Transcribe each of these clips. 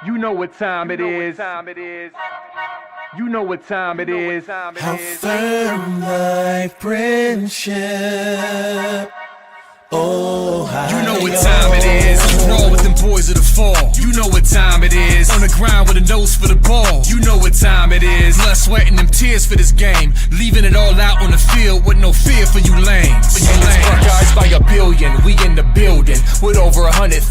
You know what time it is. You know what time it is. How firm thy friendship. Oh, you know what time it is. You roll with them boys of the fall. You know what time it is. On the ground with a nose for the ball. You know what time it is. Blood, sweat, and them tears for this game. Leaving it all out on the field with no fear for you lames. Buckeyes by a billion. We in the building with over 100,000.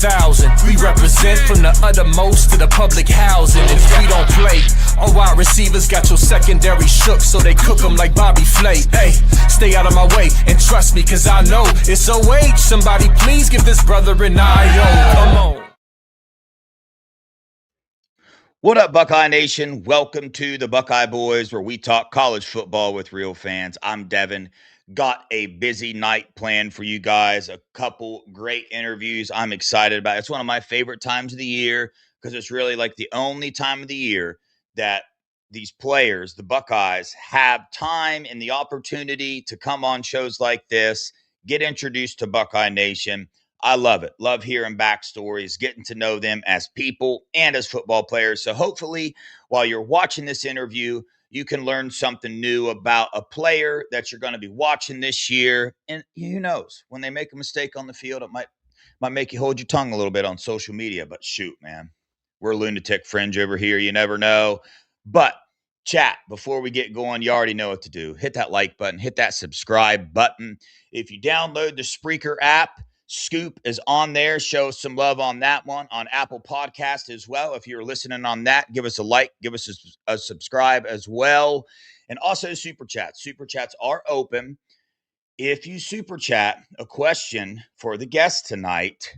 We represent from the uttermost to the public housing. If we don't play, all wide receivers got your secondary shook, so they cook them like Bobby Flay. Hey, stay out of my way and trust me, cause I know it's OH. Somebody please give this brother an IO. Come on. What up, Buckeye Nation? Welcome to the Buckeye Boys, where we talk college football with real fans. I'm Devin. Got a busy night planned for you guys. A couple great interviews I'm excited about. It's one of my favorite times of the year because it's really like the only time of the year that these players, the Buckeyes, have time and the opportunity to come on shows like this, get introduced to Buckeye Nation. I love it. Love hearing backstories, getting to know them as people and as football players. So hopefully, while you're watching this interview, you can learn something new about a player that you're going to be watching this year. And who knows, when they make a mistake on the field, it might make you hold your tongue a little bit on social media. But shoot, man, we're lunatic fringe over here. You never know. But chat, before we get going, you already know what to do. Hit that like button, hit that subscribe button. If you download the Spreaker app, Scoop is on there. Show some love on that one, on Apple Podcast as well. If you're listening on that, give us a like, give us a subscribe as well. And also Super Chats. Super Chats are open. If you Super Chat a question for the guest tonight,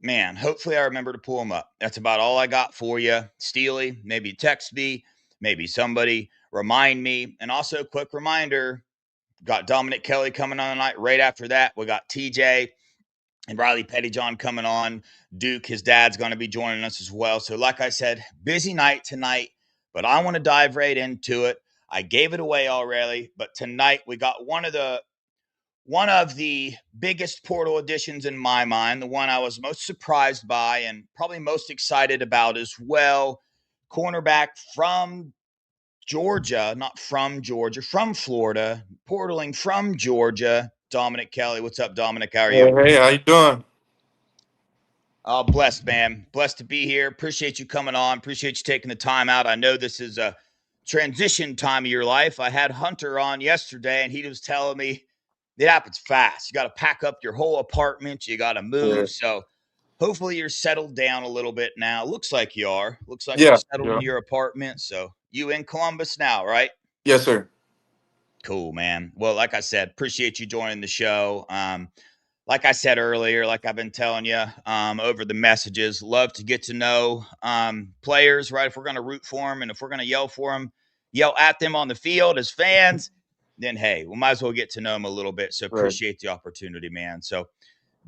man, hopefully I remember to pull them up. That's about all I got for you. Steely, maybe text me, maybe somebody remind me. And also, quick reminder, got Dominick Kelly coming on tonight. Right after that, we got TJ and Riley Pettyjohn coming on. Duke, his dad's going to be joining us as well. So like I said, busy night tonight, but I want to dive right into it. I gave it away already, but tonight we got one of the biggest portal additions in my mind, the one I was most surprised by and probably most excited about as well. Cornerback from Georgia, not from Georgia, from Florida, portaling from Georgia, Dominick Kelly. What's up, Dominick? How are you? Hey, how you doing? Oh, blessed, man. Blessed to be here. Appreciate you coming on. Appreciate you taking the time out. I know this is a transition time of your life. I had Hunter on yesterday, and he was telling me it happens fast. You got to pack up your whole apartment. You got to Yeah, move. So hopefully you're settled down a little bit now. Looks like you are. Looks like you're yeah, settled yeah. in your apartment. So you in Columbus now, right? Yes, sir. Cool, man. Well, like I said, appreciate you joining the show. Like I said earlier, like I've been telling you over the messages, love to get to know players, right? If we're going to root for them and if we're going to yell for them, yell at them on the field as fans, then hey, we might as well get to know them a little bit. So Right. appreciate the opportunity, man. So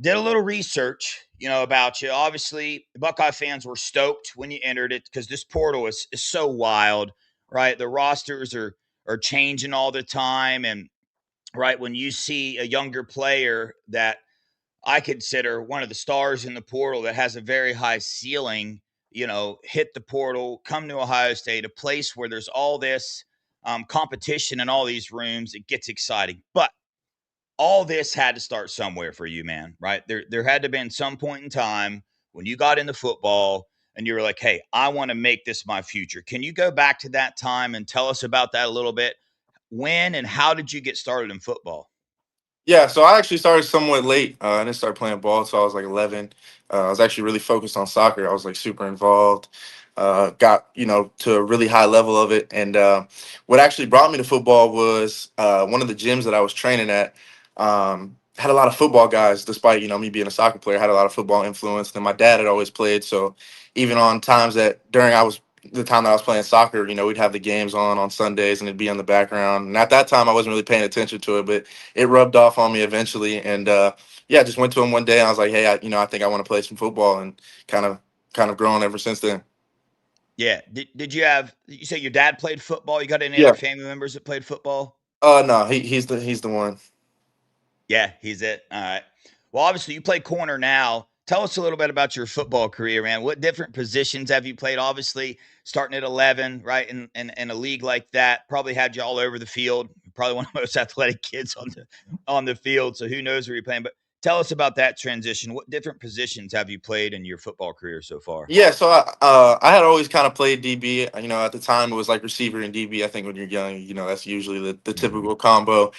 did a little research, about you. Obviously, Buckeye fans were stoked when you entered it because this portal is so wild, right? The rosters are changing all the time, and right when you see a younger player that I consider one of the stars in the portal that has a very high ceiling, hit the portal, come to Ohio State, a place where there's all this competition in all these rooms. It gets exciting. But all this had to start somewhere for you, man, right? There had to have been some point in time when you got into football and you were like, hey, I want to make this my future. Can you go back to that time and tell us about that a little bit? When and how did you get started in football? Yeah, so I actually started somewhat late. I didn't start playing ball until I was like 11. I was actually really focused on soccer. I was like super involved. Got to a really high level of it, and what actually brought me to football was one of the gyms that I was training at. Had a lot of football guys, despite me being a soccer player. Had a lot of football influence. And my dad had always played, so even on times that during I was the time that I was playing soccer, we'd have the games on Sundays, and it'd be on the background. And at that time, I wasn't really paying attention to it, but it rubbed off on me eventually. And yeah, just went to him one day and I was like, hey, I think I want to play some football, and kind of grown ever since then. Yeah. Did you say your dad played football? You got any other Yeah. family members that played football? No, he's the one. Yeah, he's it. All right. Well, obviously you play corner now. tell us a little bit about your football career, man. What different positions have you played? Obviously, starting at 11, right? In a league like that, probably had you all over the field. Probably one of the most athletic kids on the field. So who knows where you're playing? But tell us about that transition. What different positions have you played in your football career so far? Yeah, so I had always kind of played DB. You know, at the time it was like receiver and DB. I think when you're young, you know, that's usually the typical combo.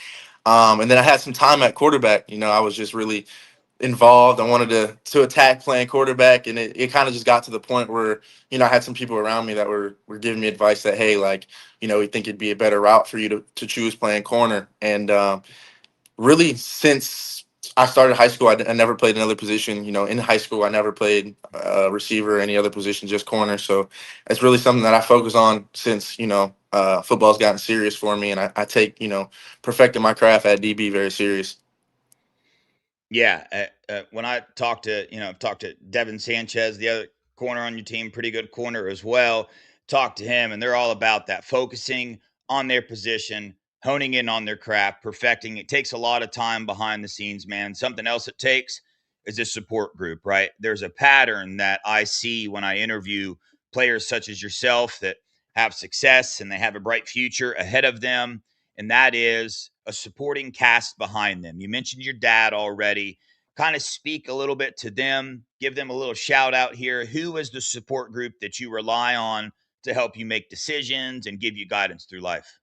And then I had some time at quarterback. You know, I was just really involved. I wanted to attack playing quarterback, and it kind of just got to the point where, you know, I had some people around me that were giving me advice that, hey, like, you know, we think it'd be a better route for you to choose playing corner. And really, since I started high school, I never played another position. You know, in high school, I never played receiver or any other position, just corner. So it's really something that I focus on since, you know, football's gotten serious for me, and I take, you know, perfecting my craft at DB very serious. Yeah, when I talked to, I've talked to Devin Sanchez, the other corner on your team, pretty good corner as well. Talked to him, and they're all about that, focusing on their position, honing in on their craft, perfecting. It takes a lot of time behind the scenes, man. Something else it takes is a support group, right? There's a pattern that I see when I interview players such as yourself that have success and they have a bright future ahead of them, and that is a supporting cast behind them. You mentioned your dad already. Kind of speak a little bit to them, give them a little shout out here. Who is the support group that you rely on to help you make decisions and give you guidance through life?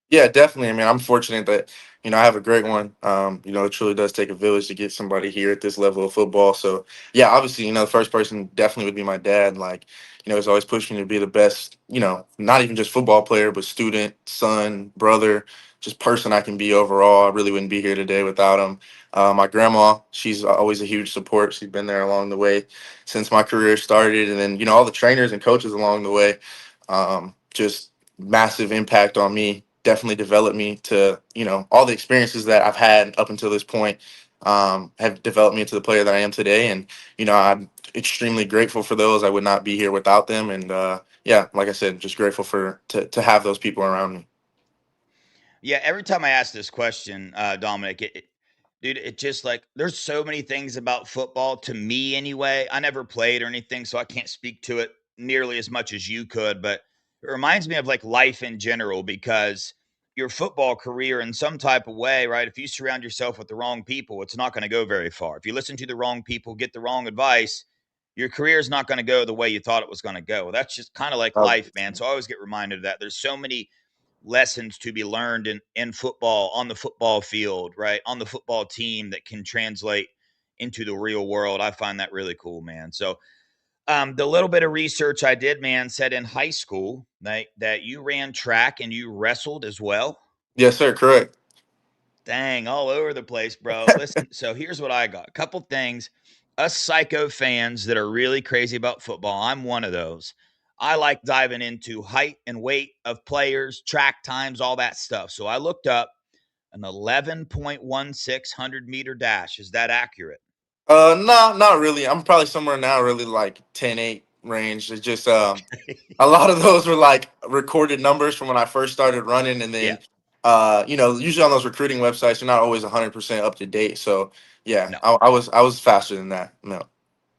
Yeah, definitely. I mean, I'm fortunate that, you know, I have a great one. You know, it truly does take a village to get somebody here at this level of football. So, yeah, obviously, you know, the first person definitely would be my dad. Like, you know, he's always pushed me to be the best, you know, not even just football player, but student, son, brother, just person I can be overall. I really wouldn't be here today without him. My grandma, she's always a huge support. She's been there along the way since my career started. And then, you know, all the trainers and coaches along the way, just massive impact on me, definitely developed me to, you know, all the experiences that I've had up until this point have developed me into the player that I am today. And, you know, I'm extremely grateful for those. I would not be here without them. And yeah, like I said, just grateful to have those people around me. Yeah, every time I ask this question, Dominic, dude, it just like there's so many things about football to me anyway. I never played or anything, so I can't speak to it nearly as much as you could, but it reminds me of like life in general because your football career in some type of way, right? If you surround yourself with the wrong people, it's not going to go very far. If you listen to the wrong people, get the wrong advice, your career is not going to go the way you thought it was going to go. Well, that's just kind of like Uh, life, man. So I always get reminded of that. There's so many lessons to be learned in football, on the football field, right? On the football team that can translate into the real world. I find that really cool, man. So the little bit of research I did, man, said in high school that you ran track and you wrestled as well. yes, sir. Correct. Dang, all over the place, bro. Listen, so here's what I got. A couple things. Us psycho fans that are really crazy about football, I'm one of those. I like diving into height and weight of players, track times, all that stuff. So I looked up an 11.16 meter dash. Is that accurate? No, not really. I'm probably somewhere now, really like 10-8 range. It's just a lot of those were like recorded numbers from when I first started running, and Yeah. then you know, usually on those recruiting websites, they're not always 100% up to date. So yeah, No. I was faster than that. No.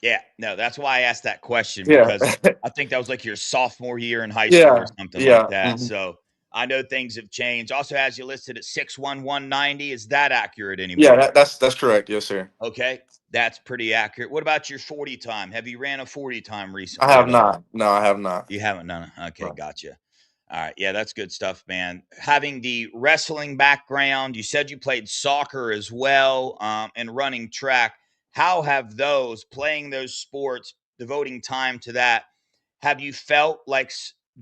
Yeah. No, that's why I asked that question Yeah. because I think that was like your sophomore year in high school or Yeah. something like Yeah. that. Mhm. So I know things have changed. Also has you listed at 6'1", 190. Is that accurate Yeah. anymore? That's correct. Yes, sir. Okay, that's pretty accurate. What about your 40 time? Have you ran a 40 time I recently have at all? not. No, I have not. You haven't done it. Okay, Right. gotcha. All right, yeah, that's good stuff, man. Having the wrestling background, you said you played soccer as well, and running track. How have those playing those sports, devoting time to that? Have you felt like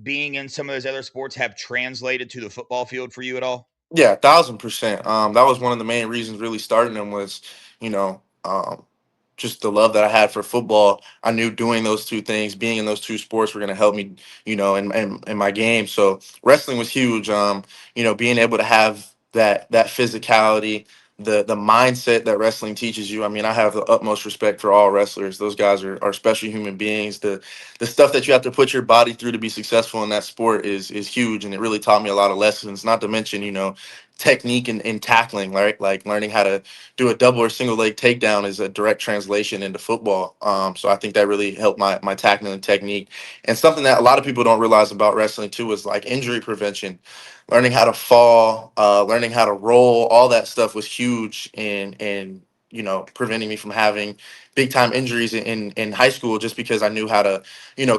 being in some of those other sports have translated to the football field for you at all? Yeah, 1,000%. That was one of the main reasons really starting them was, you know, just the love that I had for football. I knew doing those two things, being in those two sports were going to help me, you know, in my game. So wrestling was huge. You know, being able to have that physicality, the mindset that wrestling teaches you. I mean, I have the utmost respect for all wrestlers. Those guys are special human beings. The stuff that you have to put your body through to be successful in that sport is huge, and it really taught me a lot of lessons. Not to mention, you know, technique in tackling, right? Like learning how to do a double or single leg takedown is a direct translation into football. So I think that really helped my tackling technique. And something that a lot of people don't realize about wrestling too is like injury prevention. Learning how to fall, learning how to roll, all that stuff was huge in preventing me from having big time injuries in high school, just because I knew how to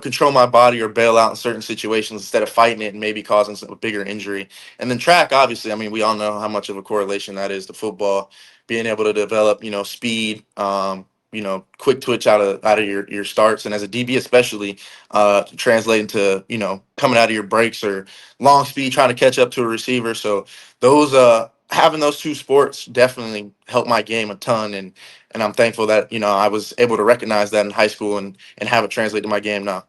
control my body or bail out in certain situations instead of fighting it and maybe causing a bigger injury. And then track, obviously, I mean, we all know how much of a correlation that is to football. Being able to develop, speed, quick twitch out of your starts, and as a DB especially, translating to coming out of your breaks or long speed trying to catch up to a receiver. So those having those two sports definitely helped my game a ton, and I'm thankful that I was able to recognize that in high school and have it translate to my game now.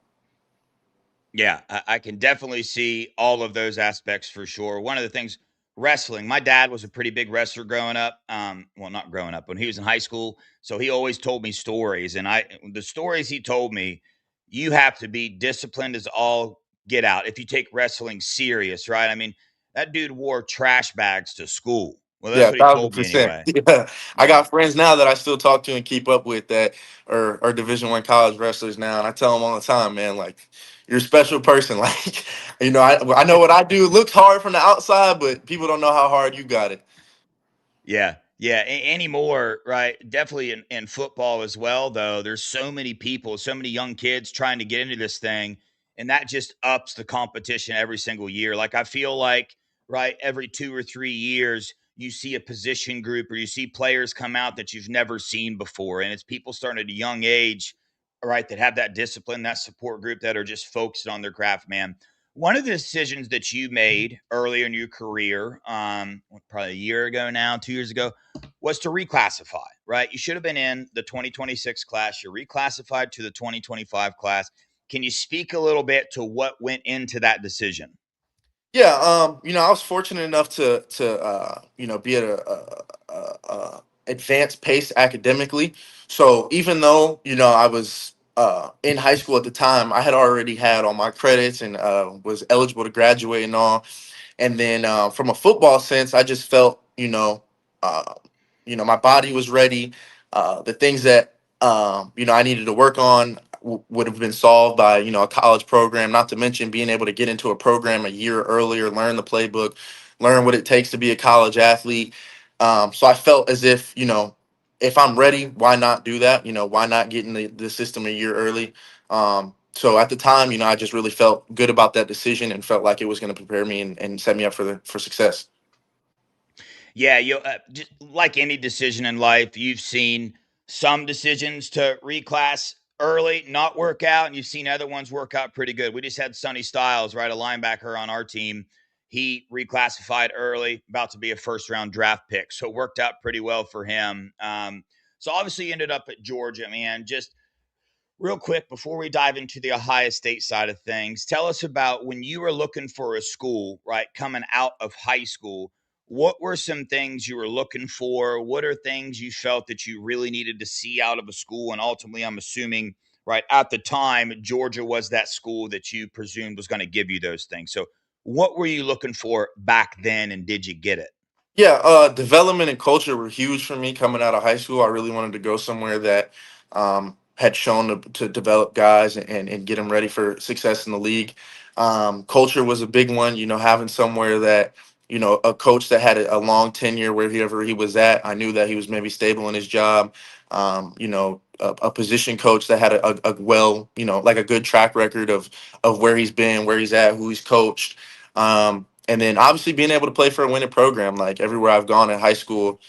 Yeah, I can definitely see all of those aspects for sure. One of the things, wrestling, my dad was a pretty big wrestler growing up. Well, not growing up, when he was in high school. So he always told me stories. And the stories he told me, you have to be disciplined as all get out if you take wrestling serious, right? I mean, that dude wore trash bags to school. Well, that's Yeah, what he thousand told me percent. anyway. Yeah, I Yeah. got friends now that I still talk to and keep up with that are Division 1 college wrestlers now, and I tell them all the time, man, like you're a special person. Like, I know what I do looks hard from the outside, but people don't know how hard you got it. Yeah, yeah, anymore, right? Definitely in football as well, though. There's so many people, so many young kids trying to get into this thing, and that just ups the competition every single year. Like I feel like, right, every 2 or 3 years, you see a position group or you see players come out that you've never seen before, and it's people starting at a young age, right, that have that discipline, that support group that are just focused on their craft, man. One of the decisions that you made earlier in your career, probably a year ago now, 2 years ago, was to reclassify, right? You should have been in the 2026 class. You're reclassified to the 2025 class. Can you speak a little bit to what went into that decision? Yeah, I was fortunate enough to be at a advanced pace academically. So even though I was in high school at the time, I had already had all my credits and was eligible to graduate and all. And then from a football sense, I just felt, uh, my body was ready. The things that I needed to work on would have been solved by a college program. Not to mention being able to get into a program a year earlier, learn the playbook, learn what it takes to be a college athlete. So I felt as if if I'm ready, why not do that? Why not get in the system a year early? So at the time, I just really felt good about that decision and felt like it was going to prepare me and set me up for success. Yeah, just like any decision in life, you've seen some decisions to reclass early not work out, and you've seen other ones work out pretty good. We just had Sonny Styles, right, a linebacker on our team. He reclassified early, about to be a first round draft pick, so it worked out pretty well for him. So obviously, he ended up at Georgia, man. Just real quick, before we dive into the Ohio State side of things, tell us about when you were looking for a school, right, coming out of high school. What were some things you were looking for? What are things you felt that you really needed to see out of a school? And ultimately, I'm assuming, right, at the time, Georgia was that school that you presumed was going to give you those things. So, what were you looking for back then, and did you get it? Yeah, development and culture were huge for me coming out of high school. I really wanted to go somewhere that had shown to develop guys and get them ready for success in the league. Culture was a big one, having somewhere that, a coach that had a long tenure wherever he was at. I knew that he was maybe stable in his job. A position coach that had a well, like a good track record of where he's been, where he's at, who he's coached. And then obviously being able to play for a winning program, like everywhere I've gone in high school,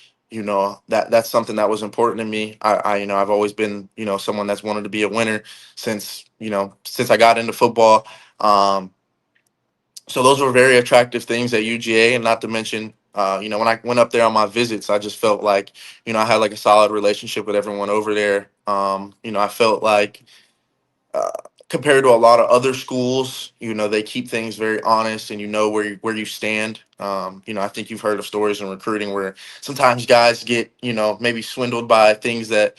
that's something that was important to me. I've always been, someone that's wanted to be a winner since I got into football. So those were very attractive things at UGA, and not to mention, when I went up there on my visits, I just felt like, I had like a solid relationship with everyone over there. I felt like uh, compared to a lot of other schools, they keep things very honest, and where you stand. I think you've heard of stories in recruiting where sometimes guys get, maybe swindled by things that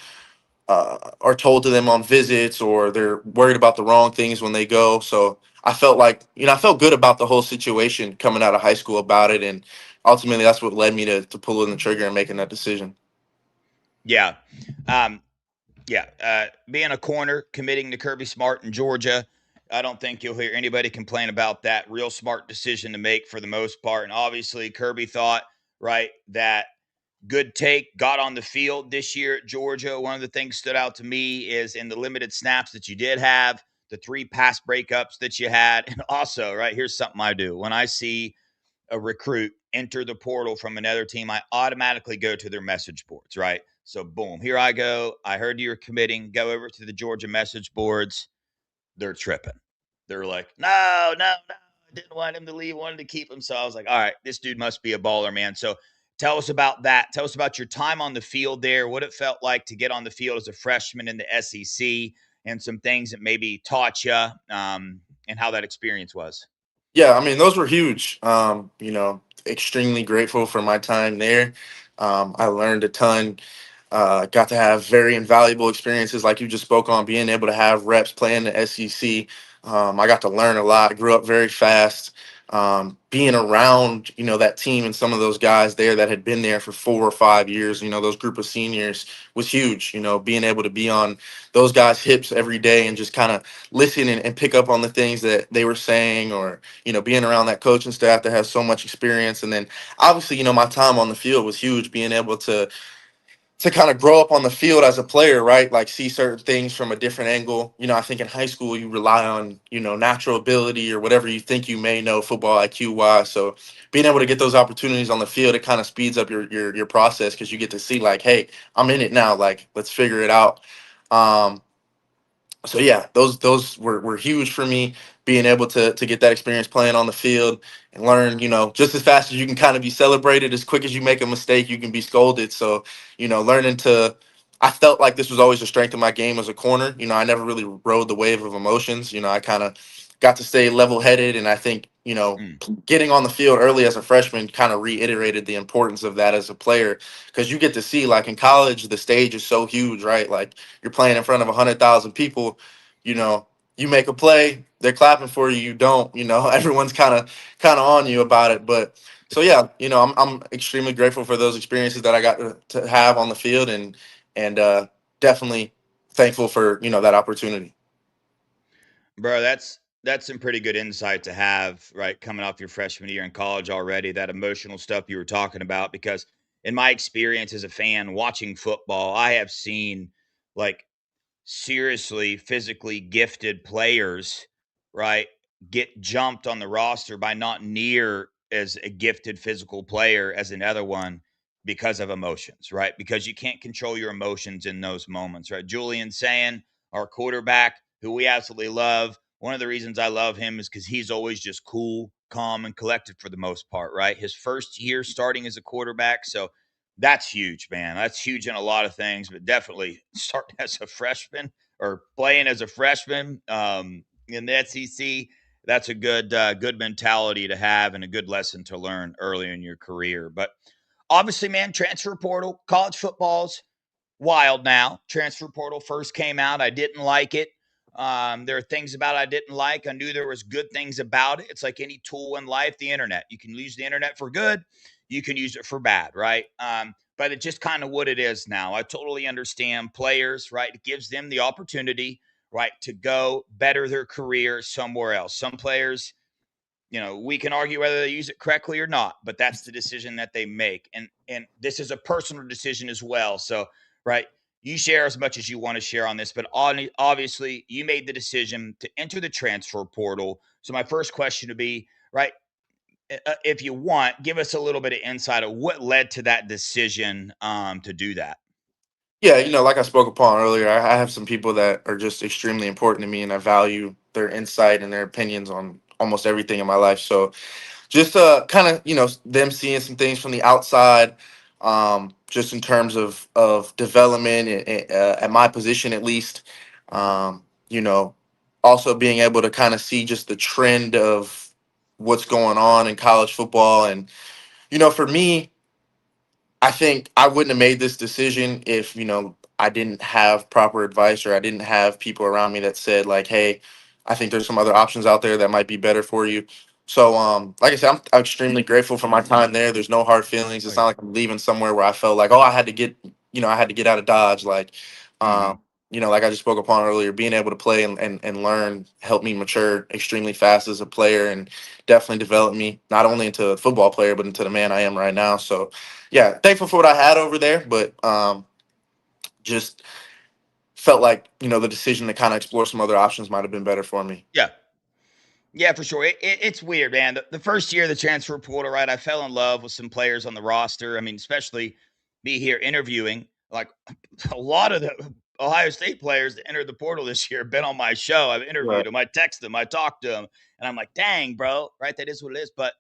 are told to them on visits, or they're worried about the wrong things when they go. So I felt like, I felt good about the whole situation coming out of high school about it. And, ultimately that's what led me to pulling the trigger and making that decision. Yeah. Um, being a corner, committing to Kirby Smart in Georgia, I don't think you'll hear anybody complain about that. Real smart decision to make for the most part. And obviously, Kirby thought, right, that good take, got on the field this year at Georgia. One of the things stood out to me is in the limited snaps that you did have, the 3 pass breakups that you had. And also, right, here's something I do. When I see a recruit enter the portal from another team, I automatically go to their message boards, right? So, boom, here I go. I heard you're committing. Go over to the Georgia message boards. They're tripping. They're like, no, no, no. I didn't want him to leave. Wanted to keep him. So I was like, all right, this dude must be a baller, man. So tell us about that. Tell us about your time on the field there, what it felt like to get on the field as a freshman in the SEC, and some things that maybe taught you, and how that experience was. Yeah, I mean, those were huge. Extremely grateful for my time there. I learned a ton. Got to have very invaluable experiences, like you just spoke on, being able to have reps playing the SEC. I got to learn a lot. Grew up very fast. Being around, that team and some of those guys there that had been there for 4 or 5 years, those group of seniors was huge. Being able to be on those guys' hips every day and just kind of listen and pick up on the things that they were saying, or being around that coaching staff that has so much experience. And then obviously, my time on the field was huge, being able to kind of grow up on the field as a player, right? Like see certain things from a different angle. I think in high school you rely on, natural ability or whatever you think you may know football IQ wise. So being able to get those opportunities on the field, it kind of speeds up your process, because you get to see like, hey, I'm in it now. Like, let's figure it out. Um, so yeah, those were huge for me, being able to get that experience playing on the field and learn, just as fast as you can kind of be celebrated, as quick as you make a mistake, you can be scolded. So, learning to I felt like this was always a strength of my game as a corner. I never really rode the wave of emotions. I kind of got to stay level headed, and I think, Mm. getting on the field early as a freshman kind of reiterated the importance of that as a player, because you get to see, like, in college, the stage is so huge, right? Like, you're playing in front of 100,000 people. you know you make a play, they're clapping for you. You don't, everyone's kind of on you about it. But so yeah, I'm extremely grateful for those experiences that I got to have on the field, and definitely thankful for that opportunity. Bro, that's some pretty good insight to have, right? Coming off your freshman year in college already, that emotional stuff you were talking about. Because in my experience as a fan watching football, I have seen like seriously physically gifted players, right, get jumped on the roster by not near as a gifted physical player as another one because of emotions, right? Because you can't control your emotions in those moments, right? Julian saying, our quarterback, who we absolutely love. One of the reasons I love him is because he's always just cool, calm, and collected for the most part, right? His first year starting as a quarterback. So that's huge, man. That's huge in a lot of things, but definitely starting as a freshman or playing as a freshman in the SEC. That's a good mentality to have and a good lesson to learn early in your career. But obviously, man, transfer portal, college football's wild now. Transfer portal first came out. I didn't like it. There are things about it I didn't like. I knew there was good things about it. It's like any tool in life, the internet. You can use the internet for good. You can use it for bad, right? But it's just kind of what it is now. I totally understand players, right? It gives them the opportunity, right, to go better their career somewhere else. Some players, we can argue whether they use it correctly or not, but that's the decision that they make. And this is a personal decision as well. So, right, you share as much as you want to share on this, but obviously you made the decision to enter the transfer portal. So my first question would be, right, if you want, give us a little bit of insight of what led to that decision to do that. Yeah, like I spoke upon earlier, I have some people that are just extremely important to me, and I value their insight and their opinions on almost everything in my life. So just kind of, them seeing some things from the outside, just in terms of development at my position, at least. um, you know Also being able to kind of see just the trend of what's going on in college football. And for me, I think I wouldn't have made this decision if, I didn't have proper advice, or I didn't have people around me that said, like, hey, I think there's some other options out there that might be better for you. So, like I said, I'm extremely grateful for my time there. There's no hard feelings. It's not like I'm leaving somewhere where I felt like, oh, I had to get, I had to get out of Dodge. Like, Mm-hmm. um, like I just spoke upon earlier, being able to play and learn helped me mature extremely fast as a player and definitely developed me not only into a football player, but into the man I am right now. So, yeah, thankful for what I had over there, but just felt like, the decision to kind of explore some other options might have been better for me. Yeah. Yeah, for sure. It's weird, man. The first year of the transfer portal, right? I fell in love with some players on the roster. I mean, especially me here interviewing. Like a lot of the Ohio State players that entered the portal this year have been on my show. I've interviewed Right. them, I text them, I talked to them, and I'm like, dang, bro, right? That is what it is. But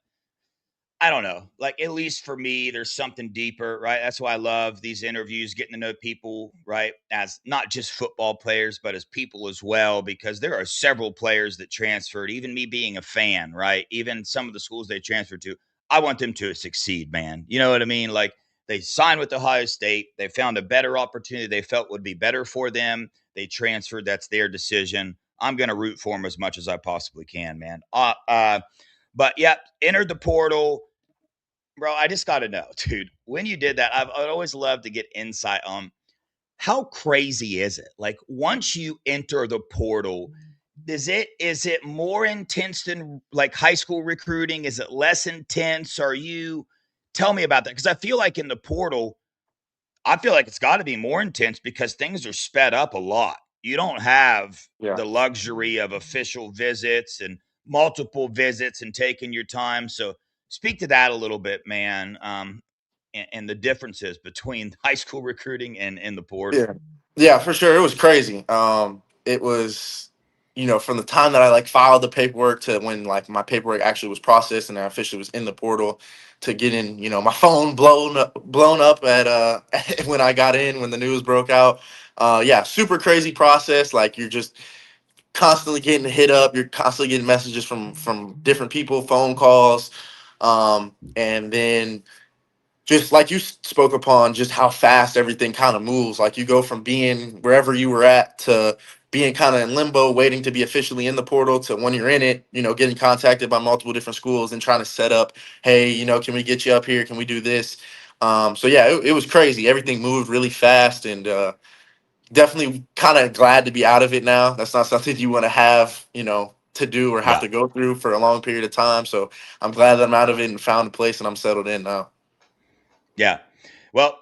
I don't know. Like, at least for me, there's something deeper, right? That's why I love these interviews, getting to know people, right? As not just football players, but as people as well, because there are several players that transferred, even me being a fan, right? Even some of the schools they transferred to, I want them to succeed, man. You know what I mean? Like, they signed with Ohio State, they found a better opportunity they felt would be better for them. They transferred. That's their decision. I'm going to root for them as much as I possibly can, man. But yeah, entered the portal. Bro, I just got to know, dude, when you did that, I'd always love to get insight on how crazy is it? Like once you enter the portal, is it more intense than like high school recruiting? Is it less intense? Tell me about that? Because I feel like in the portal, I feel like it's got to be more intense because things are sped up a lot. You don't have Yeah. the luxury of official visits and multiple visits and taking your time. So speak to that a little bit, man, and the differences between high school recruiting and the portal. Yeah. Yeah, for sure. It was crazy. It was, from the time that I like filed the paperwork to when like my paperwork actually was processed and I officially was in the portal to getting, my phone blown up at when I got in when the news broke out. Yeah, super crazy process. Like you're just constantly getting hit up. You're constantly getting messages from different people, phone calls. And then just like you spoke upon just how fast everything kind of moves, like you go from being wherever you were at to being kind of in limbo waiting to be officially in the portal to when you're in it, getting contacted by multiple different schools and trying to set up, hey, can we get you up here, can we do this? So yeah, it was crazy. Everything moved really fast, and definitely kind of glad to be out of it now. That's not something you want to have, to do or have Yeah. to go through for a long period of time. So I'm glad that I'm out of it and found a place and I'm settled in now. Yeah. Well,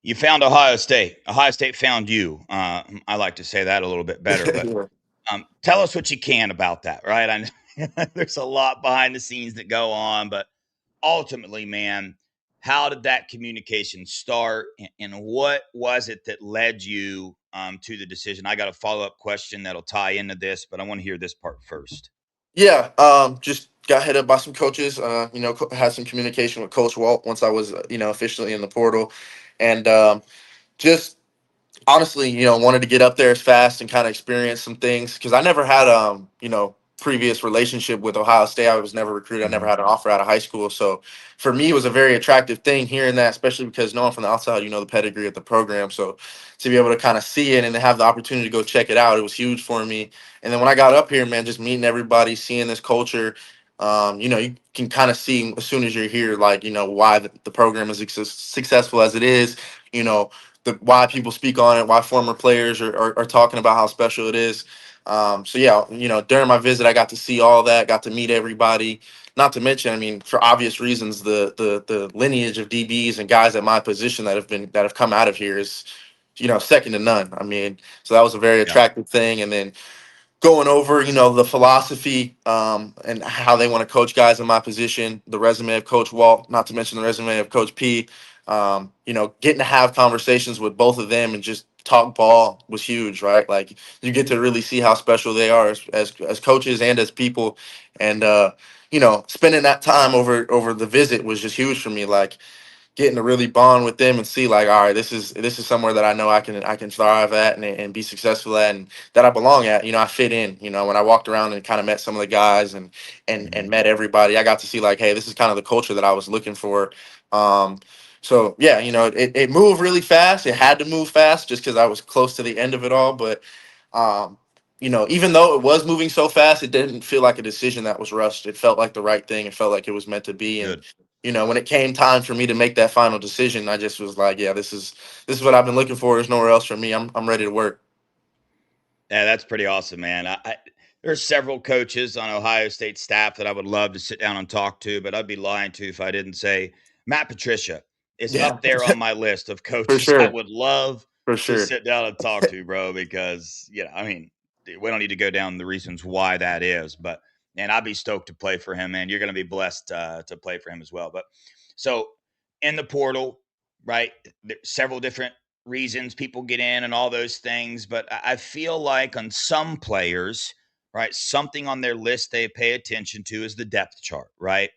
you found Ohio State. Ohio State found you. I like to say that a little bit better, but Yeah. tell us what you can about that, right? I know there's a lot behind the scenes that go on, but ultimately, man, how did that communication start, and what was it that led you to the decision? I got a follow up question that'll tie into this, but I want to hear this part first. Yeah, just got hit up by some coaches. Had some communication with Coach Walt once I was, officially in the portal, and just honestly, wanted to get up there as fast and kind of experience some things because I never had previous relationship with Ohio State. I was never recruited. I never Hmm. had an offer out of high school. So for me, it was a very attractive thing hearing that, especially because knowing from the outside, the pedigree of the program. So to be able to kind of see it and to have the opportunity to go check it out, it was huge for me. And then when I got up here, man, just meeting everybody, seeing this culture, you can kind of see as soon as you're here, like, why the program is successful as it is, you know, why people speak on it, why former players are talking about how special it is. So yeah, during my visit, I got to see all that, got to meet everybody. Not to mention, I mean, for obvious reasons, the lineage of DBs and guys at my position that have come out of here is, second to none. I mean, so that was a very Yeah. attractive thing. And then going over, the philosophy and how they want to coach guys in my position, the resume of Coach Walt, not to mention the resume of Coach P. Getting to have conversations with both of them and just talk ball was huge, right? Like you get to really see how special they are as coaches and as people, and spending that time over the visit was just huge for me. Like getting to really bond with them and see like, all right, this is somewhere that I know I can thrive at and be successful at and that I belong at. I fit in. When I walked around and kind of met some of the guys and Hmm. met everybody, I got to see like, hey, this is kind of the culture that I was looking for. So yeah, it moved really fast. It had to move fast just because I was close to the end of it all. But even though it was moving so fast, it didn't feel like a decision that was rushed. It felt like the right thing. It felt like it was meant to be. And, Good. when it came time for me to make that final decision, I just was like, yeah, this is what I've been looking for. There's nowhere else for me. I'm ready to work. Yeah, that's pretty awesome, man. There's several coaches on Ohio State staff that I would love to sit down and talk to, but I'd be lying to you if I didn't say Matt Patricia is Yeah, up there on my list of for coaches I sure. would love For to sure. sit down and talk to, bro, because, I mean, we don't need to go down the reasons why that is, but man, I'd be stoked to play for him, man. You're going to be blessed to play for him as well. But so in the portal, right, there's several different reasons people get in and all those things. But I feel like on some players, right, something on their list they pay attention to is the depth chart, right?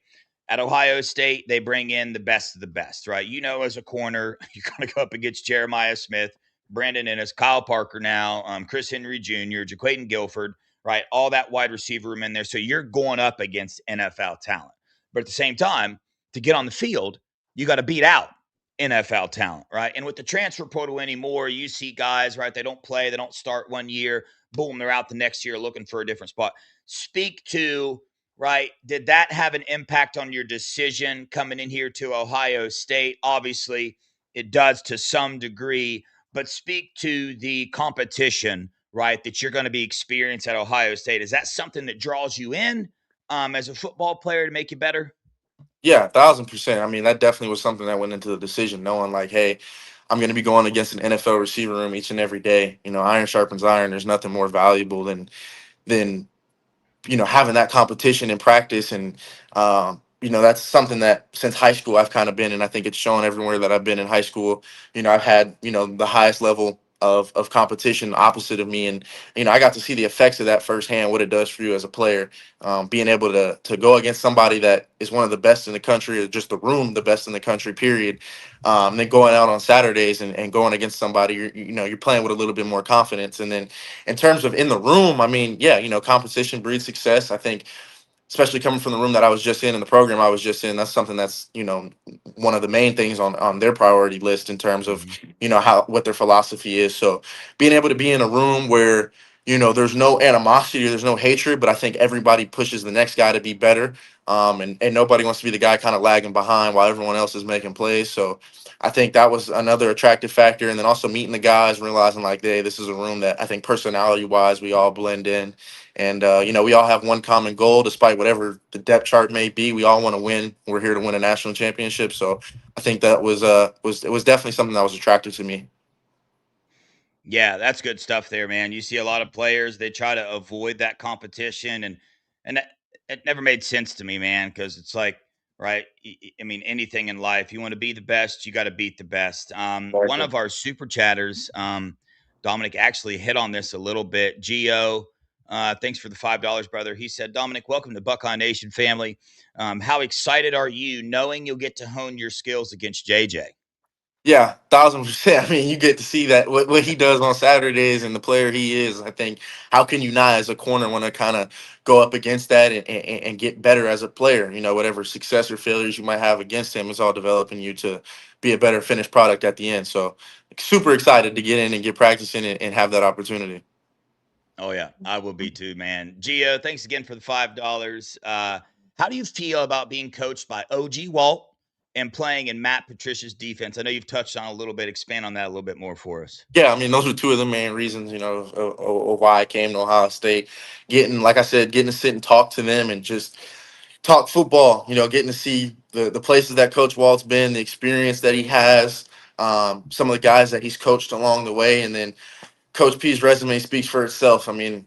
At Ohio State, they bring in the best of the best, right? As a corner, you're going to go up against Jeremiah Smith, Brandon Ennis, Kyle Parker now, Chris Henry Jr., Jaquaden Guilford, right? All that wide receiver room in there. So you're going up against NFL talent. But at the same time, to get on the field, you got to beat out NFL talent, right? And with the transfer portal anymore, you see guys, right? They don't play, they don't start one year, boom, they're out the next year looking for a different spot. Speak to, right? Did that have an impact on your decision coming in here to Ohio State? Obviously, it does to some degree, but speak to the competition, right, that you're going to be experiencing at Ohio State. Is that something that draws you in as a football player to make you better? Yeah, 1,000%. I mean, that definitely was something that went into the decision, knowing like, hey, I'm going to be going against an NFL receiver room each and every day. Iron sharpens iron. There's nothing more valuable than having that competition in practice. And that's something that since high school I've kind of been, and I think it's shown everywhere that I've been in high school. I've had the highest level of competition opposite of me, and I got to see the effects of that firsthand, what it does for you as a player. Being able to go against somebody that is one of the best in the country, or just the room the best in the country, period. Then going out on Saturdays and going against somebody, you're playing with a little bit more confidence. And then in terms of in the room, I mean, yeah, competition breeds success. I think, especially coming from the room that I was just in the program I was just in, that's something that's, one of the main things on their priority list in terms of, Mhm. how what their philosophy is. So being able to be in a room where, there's no animosity, there's no hatred, but I think everybody pushes the next guy to be better. And nobody wants to be the guy kind of lagging behind while everyone else is making plays. So I think that was another attractive factor. And then also meeting the guys, realizing like, hey, this is a room that I think personality wise, we all blend in. And we all have one common goal, despite whatever the depth chart may be. We all want to win. We're here to win a national championship. So I think that was definitely something that was attractive to me. Yeah, that's good stuff there, man. You see a lot of players, they try to avoid that competition and that, it never made sense to me, man, because it's like, right, I mean, anything in life, you want to be the best, you got to beat the best. One Exactly. of our super chatters, Dominic, actually hit on this a little bit. Geo, thanks for the $5, brother. He said, Dominic, welcome to Buckeye Nation family. How excited are you knowing you'll get to hone your skills against JJ? Yeah, 1,000%. I mean, you get to see that what he does on Saturdays and the player he is. I think how can you not, as a corner, want to kind of go up against that and get better as a player? Whatever success or failures you might have against him, it's all developing you to be a better finished product at the end. So, super excited to get in and get practicing and have that opportunity. Oh yeah, I will be too, man. Gio, thanks again for the $5. How do you feel about being coached by OG Walt and playing in Matt Patricia's defense? I know you've touched on a little bit. Expand on that a little bit more for us. Yeah, I mean, those were two of the main reasons, of why I came to Ohio State. Like I said, getting to sit and talk to them and just talk football, getting to see the places that Coach Walt's been, the experience that he has, some of the guys that he's coached along the way. And then Coach P's resume speaks for itself. I mean,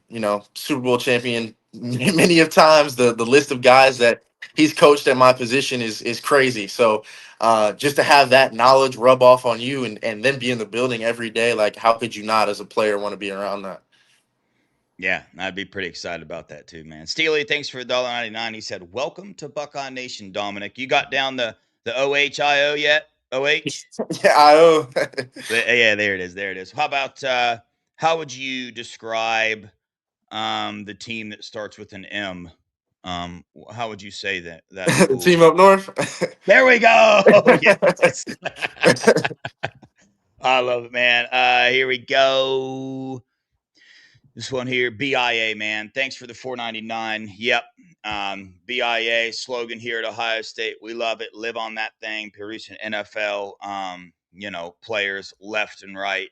Super Bowl champion many of times. The list of guys that he's coached at my position is crazy. So just to have that knowledge rub off on you and then be in the building every day, like how could you not as a player want to be around that? Yeah, I'd be pretty excited about that too, man. Steely, thanks for $1.99. He said, "Welcome to Buckeye Nation, Dominic. You got down the OHIO yet? OH? Yeah, I owe. Yeah, there it is. There it is. How about how would you describe the team that starts with an M? How would you say that The school? team up north. There we go. Yes. I love it, man. Here we go. This one here, BIA, man. Thanks for the $4.99. Yep. BIA slogan here at Ohio State. We love it. Live on that thing. Producing NFL, players left and right.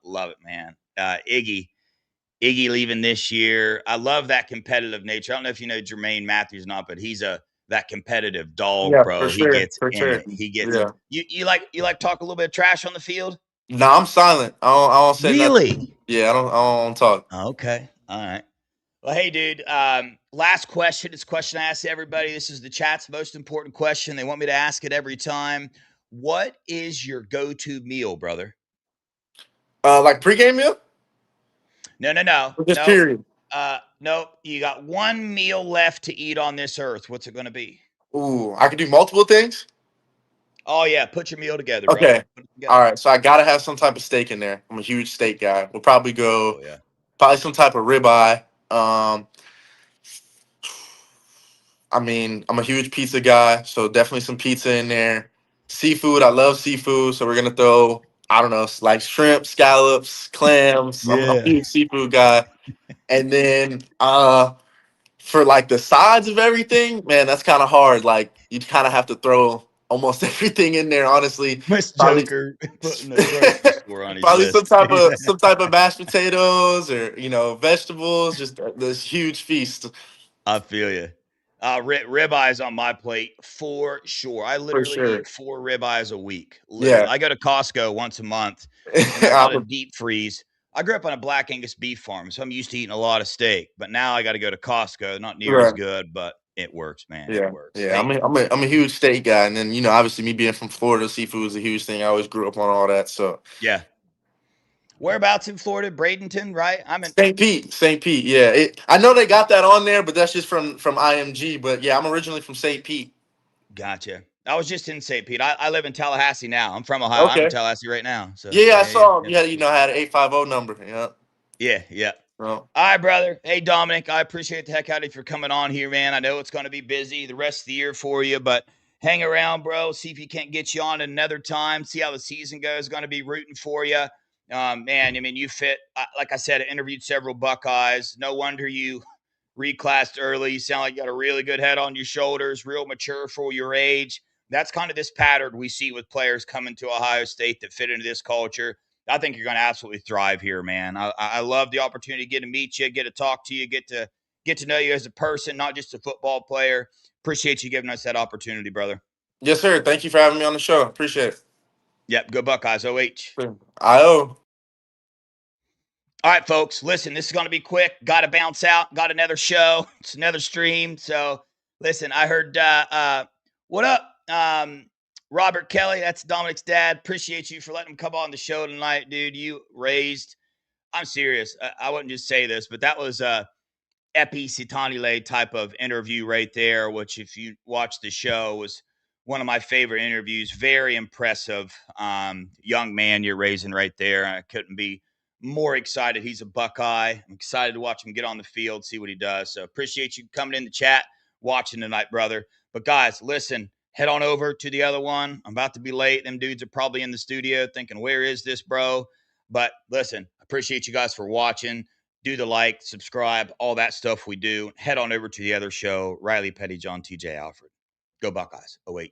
Love it, man. Iggy leaving this year. I love that competitive nature. I don't know if you know Jermaine Matthews or not, but he's that competitive dog, Yeah, for bro. He sure, gets for in sure. it. He gets Yeah. you like talk a little bit of trash on the field? No, I'm silent. I don't say nothing. Really? Yeah, I don't talk. Okay. All right. Well, hey, dude. Last question. It's a question I ask everybody. This is the chat's most important question. They want me to ask it every time. What is your go-to meal, brother? Like pregame meal? No. Or just period? Nope. You got one meal left to eat on this earth. What's it going to be? Ooh, I can do multiple things. Oh yeah, put your meal together, bro. Okay. Put it All together. right. So I gotta have some type of steak in there. I'm a huge steak guy. We'll probably go Oh yeah. some type of ribeye. I mean, I'm a huge pizza guy, so definitely some pizza in there. Seafood, I love seafood, so we're gonna throw, I don't know, like shrimp, scallops, clams. I'm a Yeah. huge seafood guy. And then for like the sides of everything, man, that's kind of hard. Like you kind of have to throw almost everything in there, honestly. Miss Probably Joker putting the grocery store on his probably some list. type of mashed potatoes or vegetables, just this huge feast I feel you. Ribeyes on my plate for sure. I for literally sure. eat 4 ribeyes a week. Literally, Yeah. I go to Costco once a month, and I got I'm to a- deep freeze. I grew up on a Black Angus beef farm, so I'm used to eating a lot of steak. But now I got to go to Costco. Not near as right. good, but it works, man. It Yeah, works. yeah. Hey, I'm a huge steak guy, and then obviously me being from Florida, seafood is a huge thing. I always grew up on all that. So yeah. Whereabouts in Florida? Bradenton, right? I'm in. St. Pete. Yeah, I know they got that on there, but that's just from IMG. But yeah, I'm originally from St. Pete. Gotcha. I was just in St. Pete. I live in Tallahassee now. I'm from Ohio. I'm in Okay. Tallahassee right now. So Yeah, I yeah. saw. Yeah, I had an 850 number. Yeah. Yeah. So All right, brother. Hey, Dominick, I appreciate the heck out of you for coming on here, man. I know it's going to be busy the rest of the year for you, but hang around, bro. See if you can't get you on another time. See how the season goes. Going to be rooting for you. Man, I mean, you fit. Like I said, I interviewed several Buckeyes. No wonder you reclassed early. You sound like you got a really good head on your shoulders, real mature for your age. That's kind of this pattern we see with players coming to Ohio State that fit into this culture. I think you're going to absolutely thrive here, man. I love the opportunity to get to meet you, get to talk to you, get to know you as a person, not just a football player. Appreciate you giving us that opportunity, brother. yes, sir. Thank you for having me on the show. Appreciate Yep, go Buckeyes, OH. it. IO. All right, folks, listen, this is going to be quick. Got to bounce out. Got another show. It's another stream. So, listen, I heard, what up? Robert Kelly, that's Dominick's dad. Appreciate you for letting him come on the show tonight, dude. I'm serious. I wouldn't just say this, but that was Epi Citanile type of interview right there, which if you watch the show was one of my favorite interviews. Very impressive young man you're raising right there. I couldn't be more excited. He's a Buckeye. I'm excited to watch him get on the field, see what he does. So appreciate you coming in the chat, watching tonight, brother. But guys, listen, head on over to the other one. I'm about to be late. Them dudes are probably in the studio thinking, where is this, bro? But listen, appreciate you guys for watching. Do the like, subscribe, all that stuff we do. Head on over to the other show, Riley Pettyjohn, TJ Alfred. Go Buckeyes, OH.